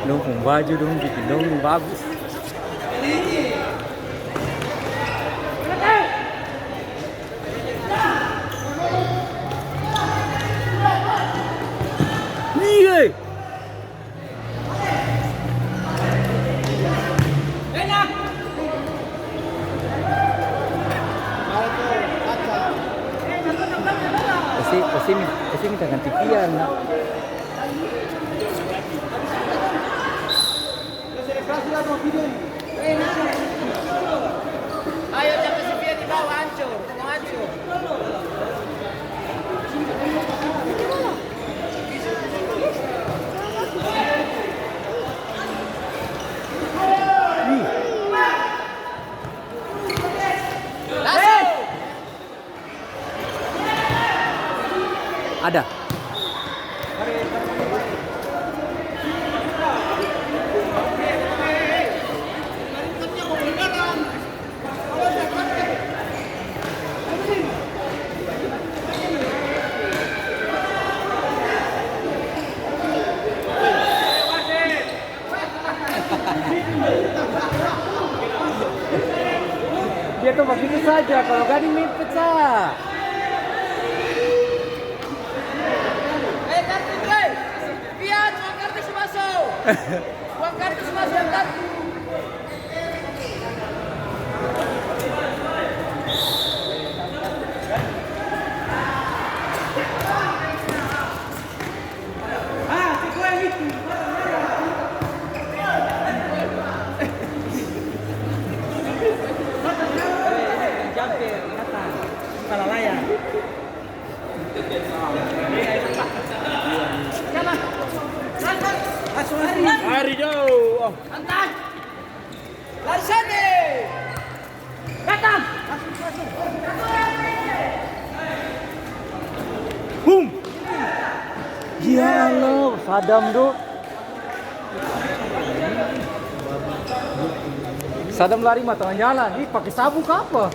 Numpung baju dong, bikin dong bagus. Iya. Pasti minta ganti pian. Ayo jangan si Pian di bawah hancur, mau hancur. Ada. Dia tuh begitu saja, kalau gak main pecah. Pian, uang kartu masuk. Uang kartu masuk kan? Salah layar. Lari jauh. Antas. Lari sana. Datang. Boom. Ya Allah, Sadam do. Sadam lari mah tengah jalan. Ih, pakai sabuk apa?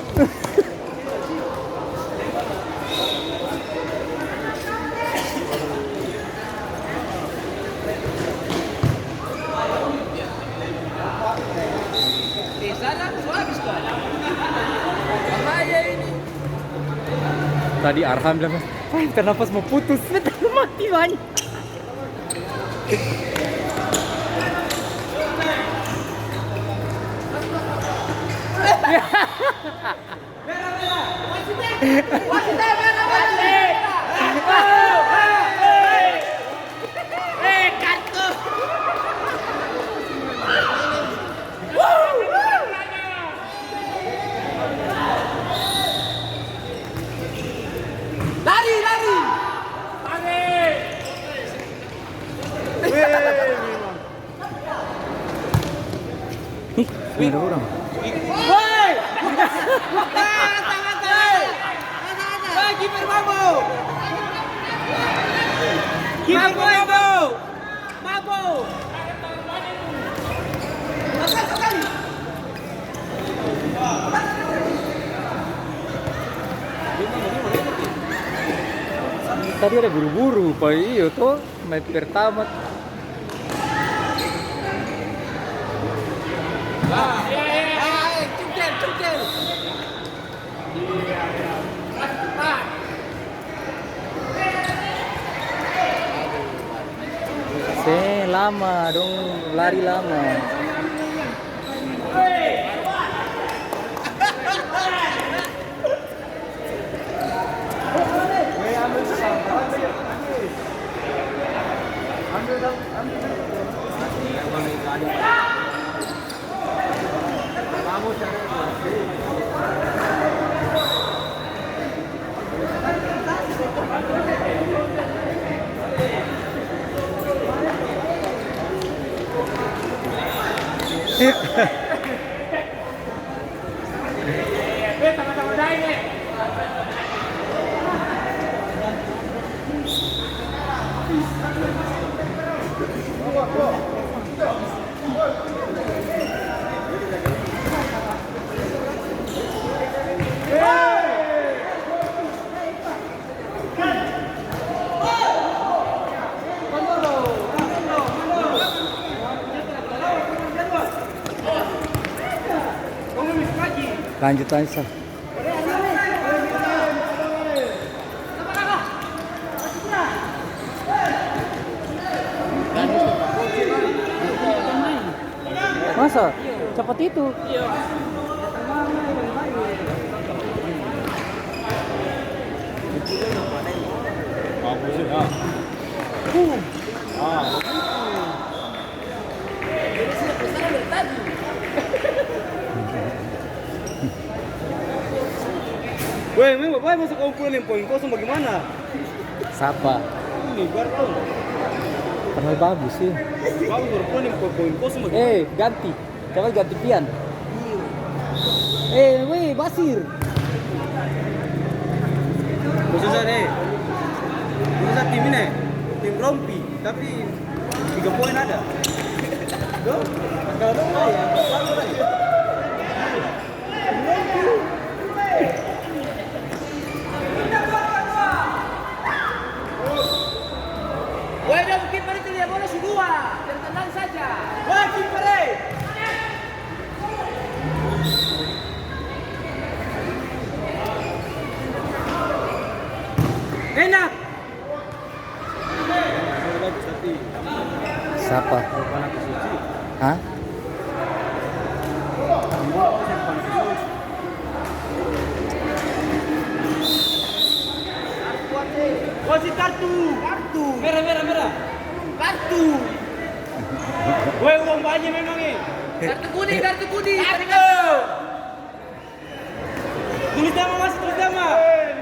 Di sana habis kok. Bahaya ini. Tadi Arham bilang, kenapa mau putus? Mati banyak. Ih, ada orang. Woi! Hei, kiper Mabo! Kiper Mabo! Mabo! Masuk sekali! Tadi ada buru-buru, Pak. Iya tuh, main pertama. Cungkel. Lama dong, lari lama. Sama-sama dain Lanjut aja. Masa? Cepat itu. Weh, memang bapak masuk kumpulan poin kosong bagaimana? Siapa? Ini Barton. Padahal bagus sih. Bagus berpoin poin kosong bagaimana? Ganti. Coba ganti pian. Weh, Basir. Khususnya nih, khususnya tim ini, tim rompi, tapi 3 poin ada. Tuh, kalau dong ya, selalu lah ya. Woi, udah kiper itu lihat bola dua. Dan tenang saja. Wah, kiper enak. Siapa? Hah? Wasit kartu. Merah. Kartu. Weh, uang banyak memang ini. Kartu kuning. Kartu. Tulis nama masih tulis nama.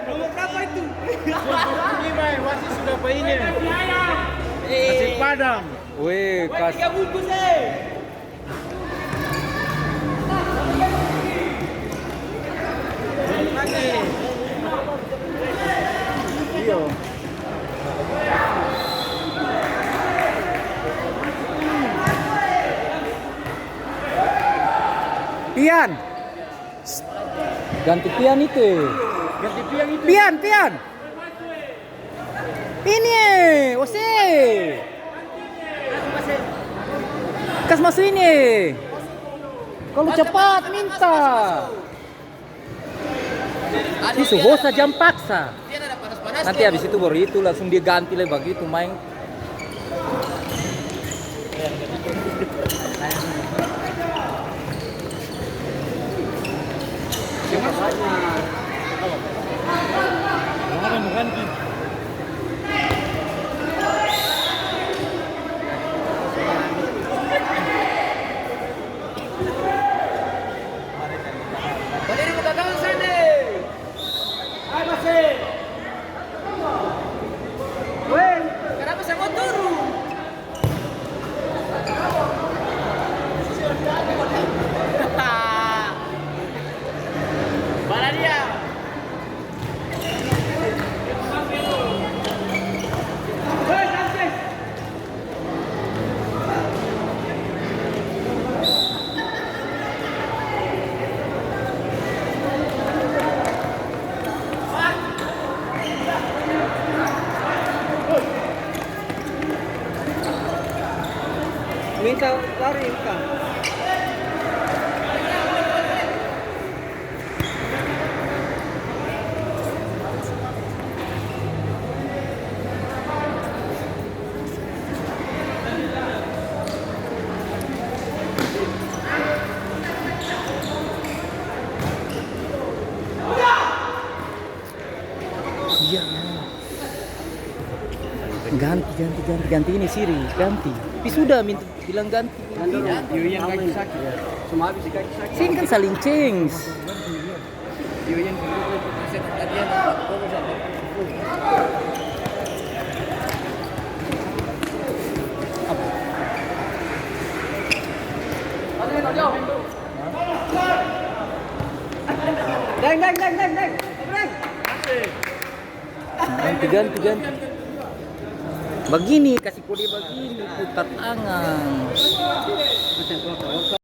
Nomor berapa itu? Ini Mai, wasit sudah ini. Nasi Padang. Weh, Weh, 3 bungkus Iya. Pian. Ganti pian itu. Ganti piang itu. Pian. Ini, Ose. Kas masuk ini. Kalau cepat minta. Itu hosa jam paksa. Dia ada panas-panas. Nanti habis itu baru itu langsung dia ganti lah begitu main. Mana mau ganti? Berdiri ke belakang sana. Ayo masih. Weh, Kenapa saya mau turun? Mana dia? minta lari kan. Iya. Ganti ini Siri, ganti. Tapi sudah minta bilang ganti. Yuyan kaki sakit. Semua habis kaki sakit. Sini kan saling change. Yuyan Ganti. Begini, kasih kode begini, putar tangan.